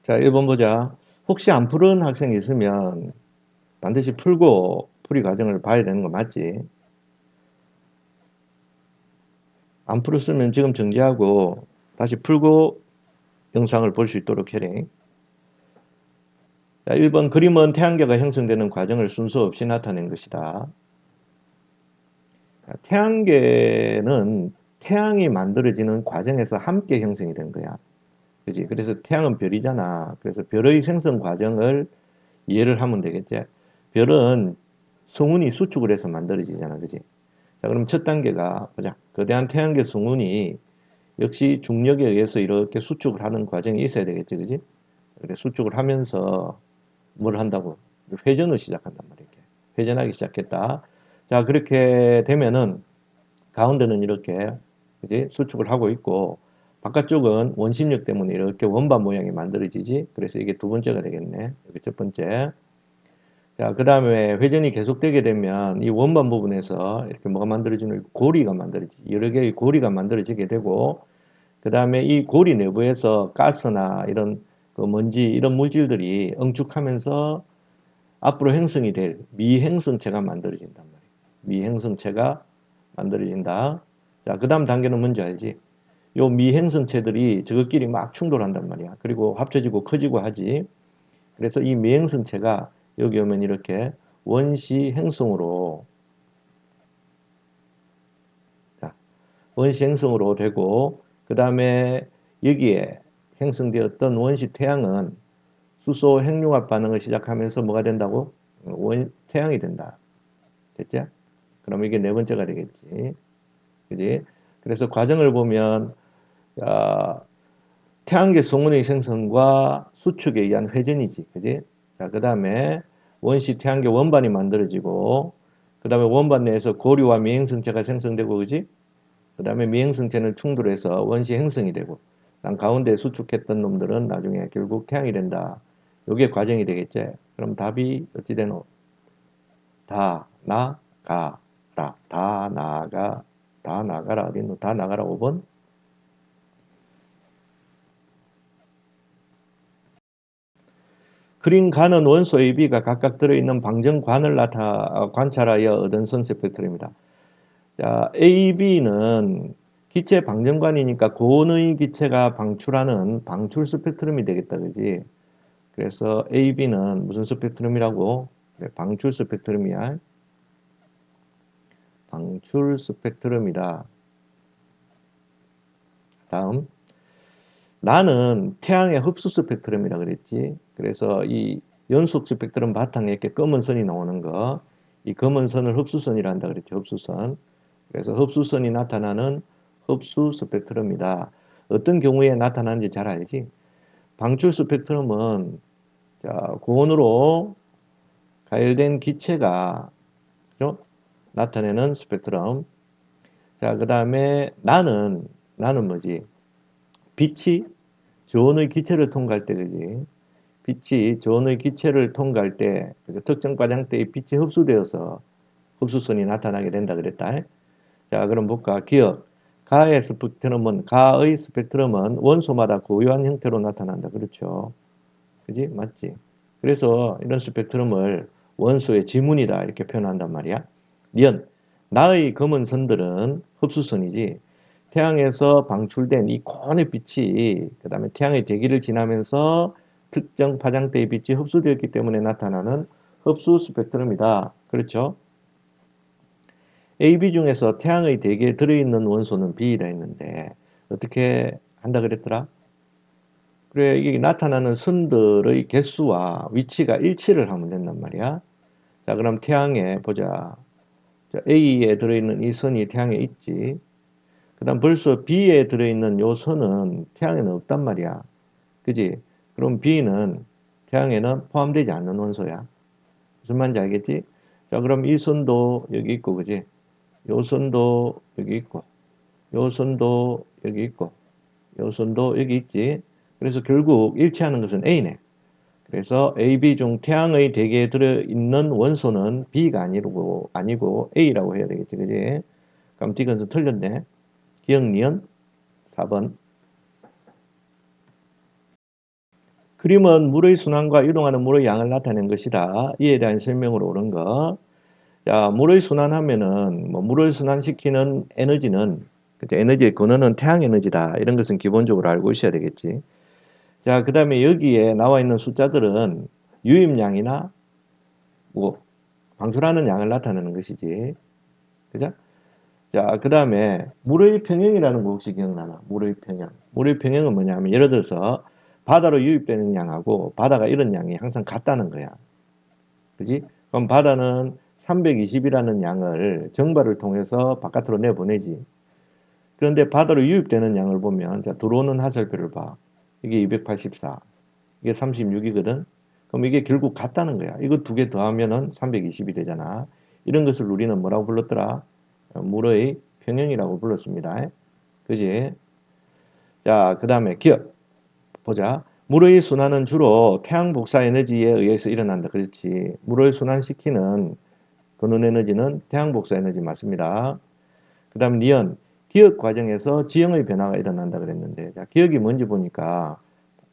자, 1번 보자. 혹시 안 푸른 학생이 있으면 반드시 풀고 풀이 과정을 봐야 되는 거 맞지? 안 풀었으면 지금 정지하고 다시 풀고 영상을 볼 수 있도록 해래. 자, 1번 그림은 태양계가 형성되는 과정을 순서 없이 나타낸 것이다. 자, 태양계는 태양이 만들어지는 과정에서 함께 형성이 된 거야. 그지? 그래서 태양은 별이잖아. 그래서 별의 생성 과정을 이해를 하면 되겠지. 별은 성운이 수축을 해서 만들어지잖아. 그지? 자, 그럼 첫 단계가 보자. 거대한 태양계 성운이 역시 중력에 의해서 이렇게 수축을 하는 과정이 있어야 되겠지. 그지? 그래, 수축을 하면서 뭘 한다고? 회전을 시작한단 말이야. 이렇게. 회전하기 시작했다. 자, 그렇게 되면은 가운데는 이렇게 그지? 수축을 하고 있고 바깥쪽은 원심력 때문에 이렇게 원반 모양이 만들어지지. 그래서 이게 두 번째가 되겠네. 여기 첫 번째. 자, 그 다음에 회전이 계속되게 되면 이 원반 부분에서 이렇게 뭐가 만들어지는 고리가 만들어지지. 여러 개의 고리가 만들어지게 되고, 그 다음에 이 고리 내부에서 가스나 이런 그 먼지, 이런 물질들이 응축하면서 앞으로 형성이 될 미행성체가 만들어진단 말이에요. 미행성체가 만들어진다. 자, 그 다음 단계는 뭔지 알지? 요 미행성체들이 저것끼리 막 충돌한단 말이야. 그리고 합쳐지고 커지고 하지. 그래서 이 미행성체가 여기 오면 이렇게 원시 행성으로 자, 원시 행성으로 되고 그 다음에 여기에 형성되었던 원시 태양은 수소 핵융합 반응을 시작하면서 뭐가 된다고? 태양이 된다. 됐지? 그럼 이게 네 번째가 되겠지. 그지? 그래서 과정을 보면 아, 태양계 성운의 생성과 수축에 의한 회전이지. 그지? 자, 그 다음에 원시 태양계 원반이 만들어지고, 그 다음에 원반 내에서 고리와 미행성체가 생성되고, 그지? 그 다음에 미행성체는 충돌해서 원시 행성이 되고, 난 가운데 수축했던 놈들은 나중에 결국 태양이 된다. 요게 과정이 되겠지. 그럼 답이 어찌 되노? 다, 나, 가, 라. 다, 나가, 다 나가라. 어디 있노? 다 나가라. 5번? 그린 간은 원소 AB가 각각 들어있는 방정관을 관찰하여 얻은 선 스펙트럼이다. 자, AB는 기체 방정관이니까 고온의 기체가 방출하는 방출 스펙트럼이 되겠다, 그지? 그래서 AB는 무슨 스펙트럼이라고? 그래, 방출 스펙트럼이야. 방출 스펙트럼이다. 다음. 나는 태양의 흡수 스펙트럼이라 그랬지. 그래서 이 연속 스펙트럼 바탕에 이렇게 검은 선이 나오는 거, 이 검은 선을 흡수선이라 한다 그랬죠. 흡수선. 그래서 흡수선이 나타나는 흡수 스펙트럼이다. 어떤 경우에 나타나는지 잘 알지? 방출 스펙트럼은 자, 고온으로 가열된 기체가 그죠? 나타내는 스펙트럼. 자, 그 다음에 나는 뭐지? 빛이 저온의 기체를 통과할 때, 그지? 빛이 저온의 기체를 통과할 때, 특정 과장대의 빛이 흡수되어서 흡수선이 나타나게 된다 그랬다. 자, 그럼 볼까? 기억. 가의 스펙트럼은 원소마다 고유한 형태로 나타난다. 그렇죠? 그지? 맞지? 그래서 이런 스펙트럼을 원소의 지문이다. 이렇게 표현한단 말이야. 년. 나의 검은 선들은 흡수선이지. 태양에서 방출된 이 고온의 빛이 그 다음에 태양의 대기를 지나면서 특정 파장대의 빛이 흡수되었기 때문에 나타나는 흡수 스펙트럼이다. 그렇죠? AB 중에서 태양의 대기에 들어있는 원소는 B라 했는데 어떻게 한다 그랬더라? 그래, 이게 나타나는 선들의 개수와 위치가 일치를 하면 된단 말이야. 자, 그럼 태양에 보자. 자, A에 들어있는 이 선이 태양에 있지. 그 다음 벌써 B에 들어있는 요 선은 태양에는 없단 말이야. 그지? 그럼 B는 태양에는 포함되지 않는 원소야. 무슨 말인지 알겠지? 자, 그럼 이 선도 여기 있고, 그지? 요 선도 여기 있고, 요 선도 여기 있고, 요 선도 여기 있지? 그래서 결국 일치하는 것은 A네. 그래서 AB 중 태양의 대기에 들어있는 원소는 B가 아니고 A라고 해야 되겠지, 그지? 그럼 D가 좀 틀렸네. 기억 니은 4번. 그림은 물의 순환과 이동하는 물의 양을 나타낸 것이다. 이에 대한 설명으로 옳은 것. 자, 물의 순환하면은 뭐 물을 순환시키는 에너지는 그죠? 에너지의 근원은 태양 에너지다. 이런 것은 기본적으로 알고 있어야 되겠지. 자, 그다음에 여기에 나와 있는 숫자들은 유입량이나 뭐 방출하는 양을 나타내는 것이지. 그죠? 자, 그다음에 물의 평형이라는 거 혹시 기억나나? 물의 평형. 물의 평형은 뭐냐면 예를 들어서 바다로 유입되는 양하고 바다가 이런 양이 항상 같다는 거야. 그지? 그럼 바다는 320이라는 양을 정발을 통해서 바깥으로 내보내지. 그런데 바다로 유입되는 양을 보면 자, 들어오는 하설표를 봐. 이게 284, 이게 36이거든. 그럼 이게 결국 같다는 거야. 이거 두 개 더하면은 320이 되잖아. 이런 것을 우리는 뭐라고 불렀더라? 물의 평형이라고 불렀습니다. 그지? 자, 그 다음에 기억. 보자. 물의 순환은 주로 태양 복사 에너지에 의해서 일어난다. 그렇지. 물을 순환시키는 근원 에너지는 태양 복사 에너지 맞습니다. 그 다음 니은. 기억 과정에서 지형의 변화가 일어난다 그랬는데, 자, 기억이 뭔지 보니까,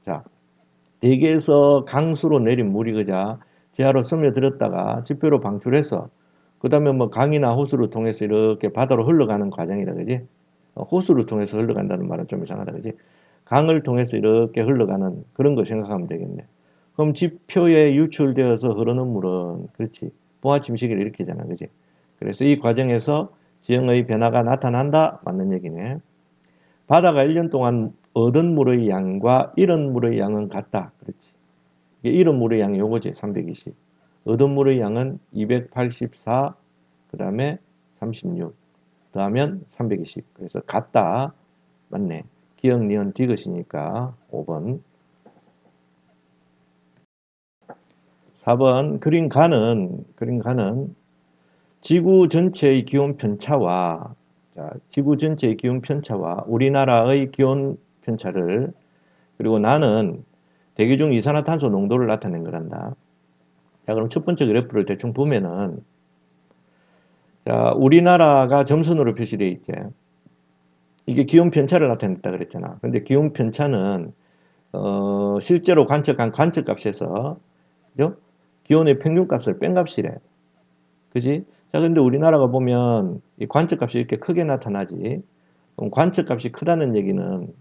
자, 대기에서 강수로 내린 물이 그자 지하로 스며들었다가 지표로 방출해서 그 다음에 뭐 강이나 호수를 통해서 이렇게 바다로 흘러가는 과정이다 그지? 호수를 통해서 흘러간다는 말은 좀 이상하다 그지? 강을 통해서 이렇게 흘러가는 그런 거 생각하면 되겠네. 그럼 지표에 유출되어서 흐르는 물은 그렇지 봉화침 시기를 일으키잖아 그지? 그래서 이 과정에서 지형의 변화가 나타난다 맞는 얘기네. 바다가 1년 동안 얻은 물의 양과 잃은 물의 양은 같다. 그렇지. 이게 잃은 물의 양이 요거지. 320. 얻은 물의 양은 284, 그 다음에 36, 더하면 320. 그래서 같다. 맞네. 기억, 니은, 디귿이니까 5번. 4번 그림 가는 지구 전체의 기온 편차와 자, 지구 전체의 기온 편차와 우리나라의 기온 편차를 그리고 나는 대기 중 이산화탄소 농도를 나타낸 거란다. 자, 그럼 첫 번째 그래프를 대충 보면은 자, 우리나라가 점선으로 표시되어 있지. 이게 기온 편차를 나타냈다 그랬잖아. 근데 기온 편차는 실제로 관측한 관측값에서 그죠? 기온의 평균값을 뺀 값이래. 그지? 자, 근데 우리나라가 보면 이 관측값이 이렇게 크게 나타나지. 그럼 관측값이 크다는 얘기는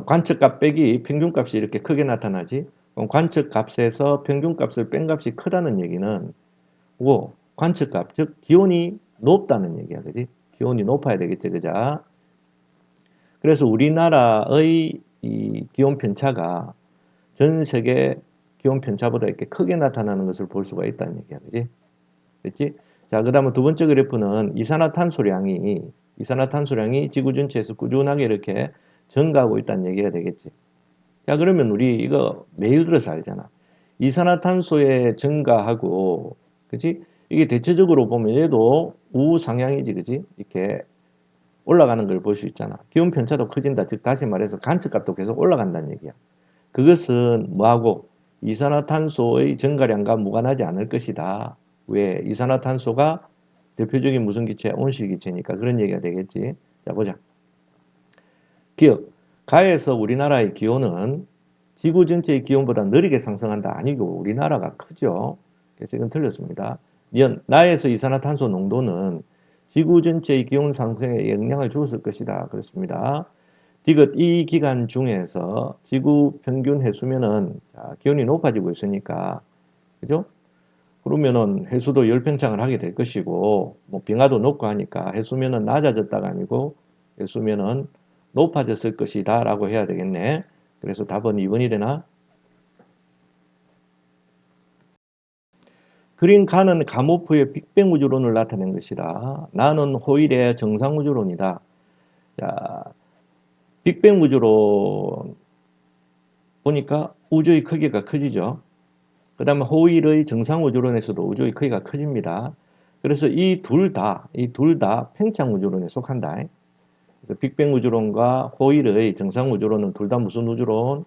관측값 빼기 평균값이 이렇게 크게 나타나지. 그럼 관측값에서 평균값을 뺀 값이 크다는 얘기는 고 관측값, 즉 기온이 높다는 얘기야. 그지? 기온이 높아야 되겠지. 그자? 그래서 우리나라의 이 기온 편차가 전 세계 기온 편차보다 이렇게 크게 나타나는 것을 볼 수가 있다는 얘기야. 그지? 그렇지? 자, 그다음에 두 번째 그래프는 이산화탄소량이 지구 전체에서 꾸준하게 이렇게 증가하고 있다는 얘기가 되겠지. 자, 그러면 우리 이거 매일 들어서 알잖아. 이산화탄소의 증가하고, 그치? 이게 대체적으로 보면 얘도 우상향이지, 그치? 이렇게 올라가는 걸 볼 수 있잖아. 기온 편차도 커진다. 즉, 다시 말해서 간측값도 계속 올라간다는 얘기야. 그것은 뭐하고? 이산화탄소의 증가량과 무관하지 않을 것이다. 왜? 이산화탄소가 대표적인 무슨 기체? 온실기체니까 그런 얘기가 되겠지. 자, 보자. 기억. 가에서 우리나라의 기온은 지구 전체의 기온보다 느리게 상승한다. 아니고 우리나라가 크죠. 그래서 이건 틀렸습니다. 나에서 이산화탄소 농도는 지구 전체의 기온 상승에 영향을 주었을 것이다. 그렇습니다. 디귿 이 기간 중에서 지구 평균 해수면은 기온이 높아지고 있으니까 그죠? 그러면은 해수도 열팽창을 하게 될 것이고 뭐 빙하도 녹고 하니까 해수면은 낮아졌다가 아니고 해수면은 높아졌을 것이다 라고 해야 되겠네. 그래서 답은 2번이 되나? 그린 가는 가모프의 빅뱅 우주론을 나타낸 것이다. 나는 호일의 정상 우주론이다. 자, 빅뱅 우주론 보니까 우주의 크기가 커지죠. 그 다음에 호일의 정상 우주론에서도 우주의 크기가 커집니다. 그래서 이 둘 다 팽창 우주론에 속한다. 그래서 빅뱅 우주론과 호일의 정상 우주론은 둘 다 무슨 우주론?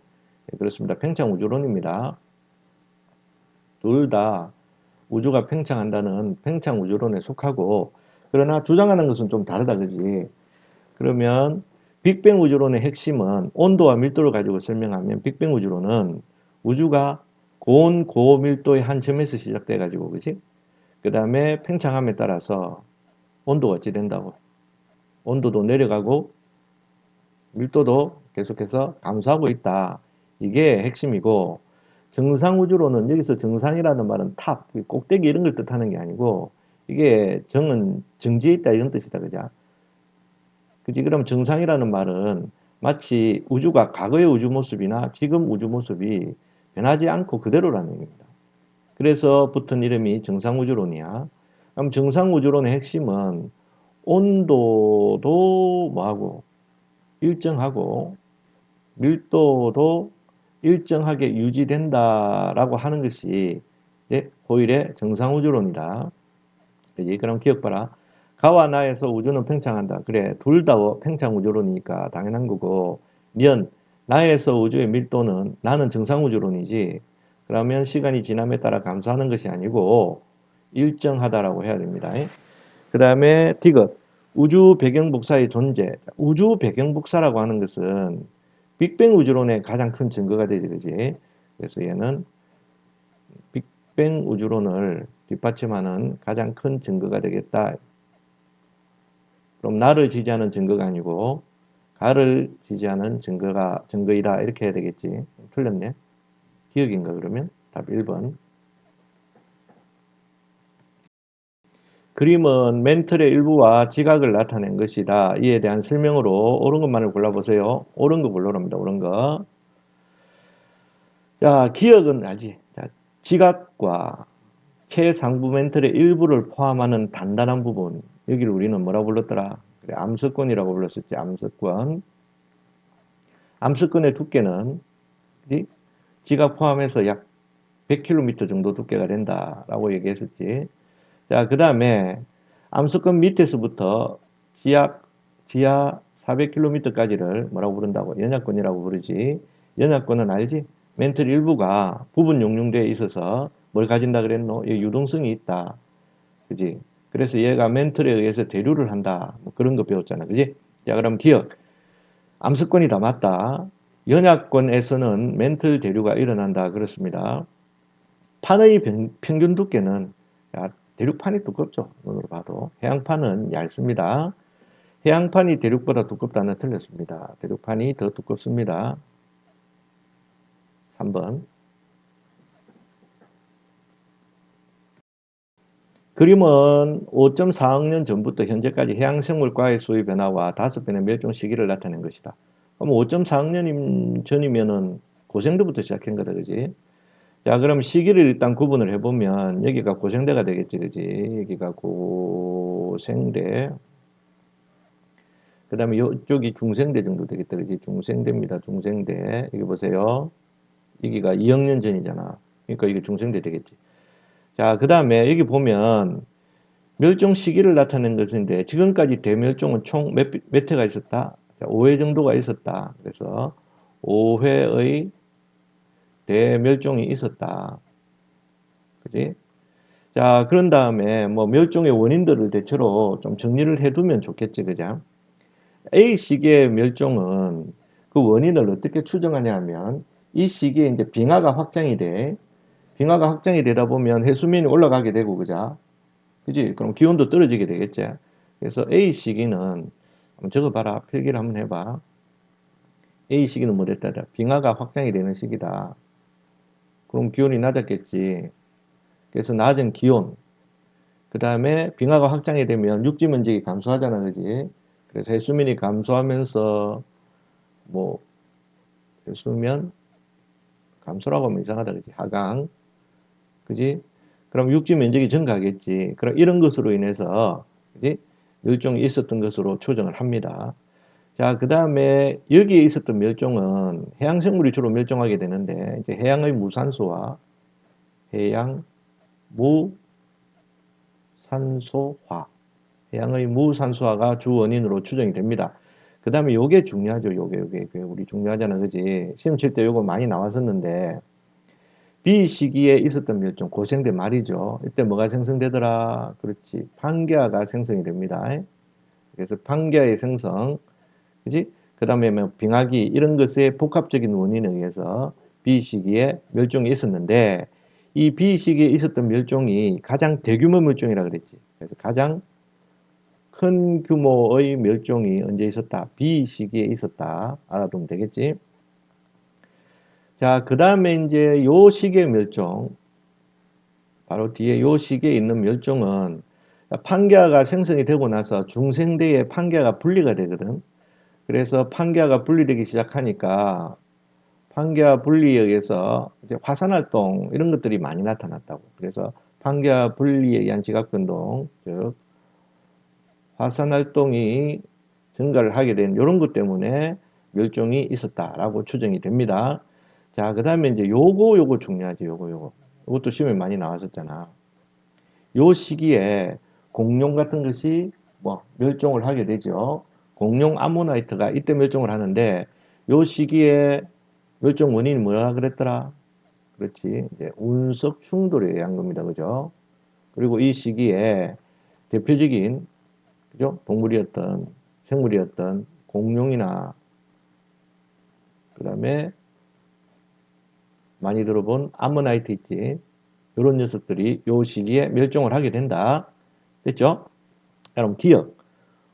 네, 그렇습니다. 팽창 우주론입니다. 둘 다 우주가 팽창한다는 팽창 우주론에 속하고 그러나 주장하는 것은 좀 다르다 그지? 그러면 빅뱅 우주론의 핵심은 온도와 밀도를 가지고 설명하면 빅뱅 우주론은 우주가 고온 고밀도의 한 점에서 시작돼 가지고 그지? 그 다음에 팽창함에 따라서 온도가 어찌 된다고? 온도도 내려가고 밀도도 계속해서 감소하고 있다. 이게 핵심이고 정상 우주론은 여기서 정상이라는 말은 탑, 꼭대기 이런 걸 뜻하는 게 아니고 이게 정은 정지해 있다 이런 뜻이다. 그죠? 그지? 그럼 정상이라는 말은 마치 우주가 과거의 우주 모습이나 지금 우주 모습이 변하지 않고 그대로라는 얘기입니다. 그래서 붙은 이름이 정상우주론이야. 그럼 정상우주론의 핵심은 온도도 뭐하고 일정하고 밀도도 일정하게 유지된다라고 하는 것이 이제 호일의 정상우주론이다. 그지? 그럼 기억봐라. 가와 나에서 우주는 팽창한다. 그래, 둘 다 팽창우주론이니까 당연한 거고, 년, 나에서 우주의 밀도는 나는 정상우주론이지. 그러면 시간이 지남에 따라 감소하는 것이 아니고 일정하다라고 해야 됩니다. 그 다음에 디귿, 우주 배경 복사의 존재. 우주 배경 복사라고 하는 것은 빅뱅 우주론의 가장 큰 증거가 되지, 그지? 그래서 얘는 빅뱅 우주론을 뒷받침하는 가장 큰 증거가 되겠다. 그럼 나를 지지하는 증거가 아니고 가를 지지하는 증거이다. 이렇게 해야 되겠지. 틀렸네. 기억인가 그러면? 답 1번. 그림은 멘틀의 일부와 지각을 나타낸 것이다. 이에 대한 설명으로 옳은 것만을 골라보세요. 옳은 거 골라랍니다. 옳은 거. 자, 기억은 알지? 자, 지각과 최상부 멘틀의 일부를 포함하는 단단한 부분. 여기를 우리는 뭐라고 불렀더라? 그래, 암석권이라고 불렀었지. 암석권. 암석권의 두께는 그지? 지각 포함해서 약 100km 정도 두께가 된다라고 얘기했었지. 자, 그 다음에 암석권 밑에서부터 지하 400km까지를 뭐라고 부른다고? 연약권이라고 부르지. 연약권은 알지? 멘틀 일부가 부분 용융대에 있어서 뭘 가진다 그랬노? 유동성이 있다. 그지? 그래서 얘가 멘틀에 의해서 대류를 한다. 뭐 그런 거 배웠잖아. 그지? 자, 그럼 기억. 암석권이 다 맞다. 연약권에서는 멘틀 대류가 일어난다. 그렇습니다. 판의 평균 두께는 대륙판이 두껍죠. 눈으로 봐도. 해양판은 얇습니다. 해양판이 대륙보다 두껍다는 틀렸습니다. 대륙판이 더 두껍습니다. 3번. 그림은 5.4억 년 전부터 현재까지 해양생물과의 수의 변화와 5번의 멸종 시기를 나타낸 것이다. 그럼 5.4억 년 전이면은 고생대부터 시작한 거다. 그지? 자, 그럼 시기를 일단 구분을 해보면 여기가 고생대가 되겠지. 그지? 여기가 고생대. 그 다음에 이쪽이 중생대 정도 되겠다. 그지? 중생대입니다. 중생대. 여기 보세요. 여기가 2억 년 전이잖아. 그러니까 이게 중생대 되겠지. 자, 그 다음에 여기 보면 멸종 시기를 나타낸 것인데 지금까지 대멸종은 총 몇 회가 있었다? 자, 5회 정도가 있었다. 그래서 5회의 대멸종이 있었다. 그지? 자, 그런 다음에 뭐 멸종의 원인들을 대체로 좀 정리를 해두면 좋겠지. 그죠? A 시기의 멸종은 그 원인을 어떻게 추정하냐 하면 이 시기에 이제 빙하가 확장이 돼. 빙하가 확장이 되다 보면 해수면이 올라가게 되고, 그죠? 그지? 그럼 기온도 떨어지게 되겠지. 그래서 A 시기는 한번 적어봐라. 필기를 한번 해봐. A 시기는 뭐랬다? 빙하가 확장이 되는 시기다. 그럼 기온이 낮았겠지. 그래서 낮은 기온. 그 다음에 빙하가 확장이 되면 육지 면적이 감소하잖아, 그지? 그래서 해수면이 감소하면서 뭐 해수면 감소라고 하면 이상하다, 그지? 하강, 그지? 그럼 육지 면적이 증가하겠지. 그럼 이런 것으로 인해서, 그지? 멸종이 있었던 것으로 추정을 합니다. 자, 그 다음에 여기에 있었던 멸종은 해양생물이 주로 멸종하게 되는데, 이제 해양의 무산소화, 해양 무산소화, 해양의 무산소화가 주 원인으로 추정이 됩니다. 그 다음에 요게 중요하죠. 요게 우리 중요하잖아, 그지? 시험 칠 때 요거 많이 나왔었는데 B 시기에 있었던 멸종, 고생대 말이죠. 이때 뭐가 생성되더라? 그렇지, 판기아가 생성이 됩니다. 그래서 판기아의 생성, 그지? 그 다음에 뭐 빙하기 이런 것의 복합적인 원인에 의해서 B시기에 멸종이 있었는데 이 B시기에 있었던 멸종이 가장 대규모 멸종이라 그랬지. 그래서 가장 큰 규모의 멸종이 언제 있었다? B시기에 있었다. 알아두면 되겠지. 자, 그 다음에 이제 요 시기의 멸종, 바로 뒤에 요 시기에 있는 멸종은 판기아가 생성이 되고 나서 중생대에 판기아가 분리가 되거든. 그래서 판기아가 분리되기 시작하니까 판기아 분리에 의해서 이제 화산활동 이런 것들이 많이 나타났다고. 그래서 판기아 분리에 의한 지각변동, 즉 화산활동이 증가를 하게 된 이런 것 때문에 멸종이 있었다라고 추정이 됩니다. 자, 그 다음에 이제 요거 중요하지, 요거. 이것도 시험에 많이 나왔었잖아. 요 시기에 공룡 같은 것이 뭐 멸종을 하게 되죠. 공룡 아모나이트가 이때 멸종을 하는데 요 시기에 멸종 원인이 뭐라 그랬더라? 그렇지. 이제 운석 충돌에 의한 겁니다. 그죠? 그리고 이 시기에 대표적인 그죠? 동물이었던 생물이었던 공룡이나 그다음에 많이 들어본 아모나이트 있지. 이런 녀석들이 요 시기에 멸종을 하게 된다. 됐죠? 그럼 기억.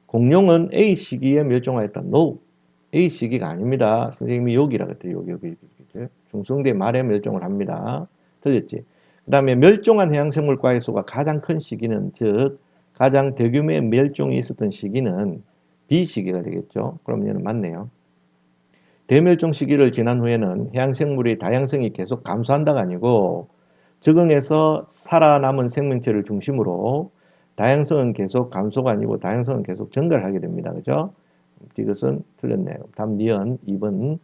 공룡은 A 시기에 멸종하였다. No. A 시기가 아닙니다. 선생님이 여기라 그랬대요. 여기. 중성대 말에 멸종을 합니다. 틀렸지? 그 다음에 멸종한 해양생물과의 수가 가장 큰 시기는, 즉 가장 대규모의 멸종이 있었던 시기는 B 시기가 되겠죠. 그럼 얘는 맞네요. 대멸종 시기를 지난 후에는 해양생물의 다양성이 계속 감소한다가 아니고 적응해서 살아남은 생명체를 중심으로 다양성은 계속 감소가 아니고 다양성은 계속 증가를 하게 됩니다. 그죠? 이것은 틀렸네요. 답 니은 2번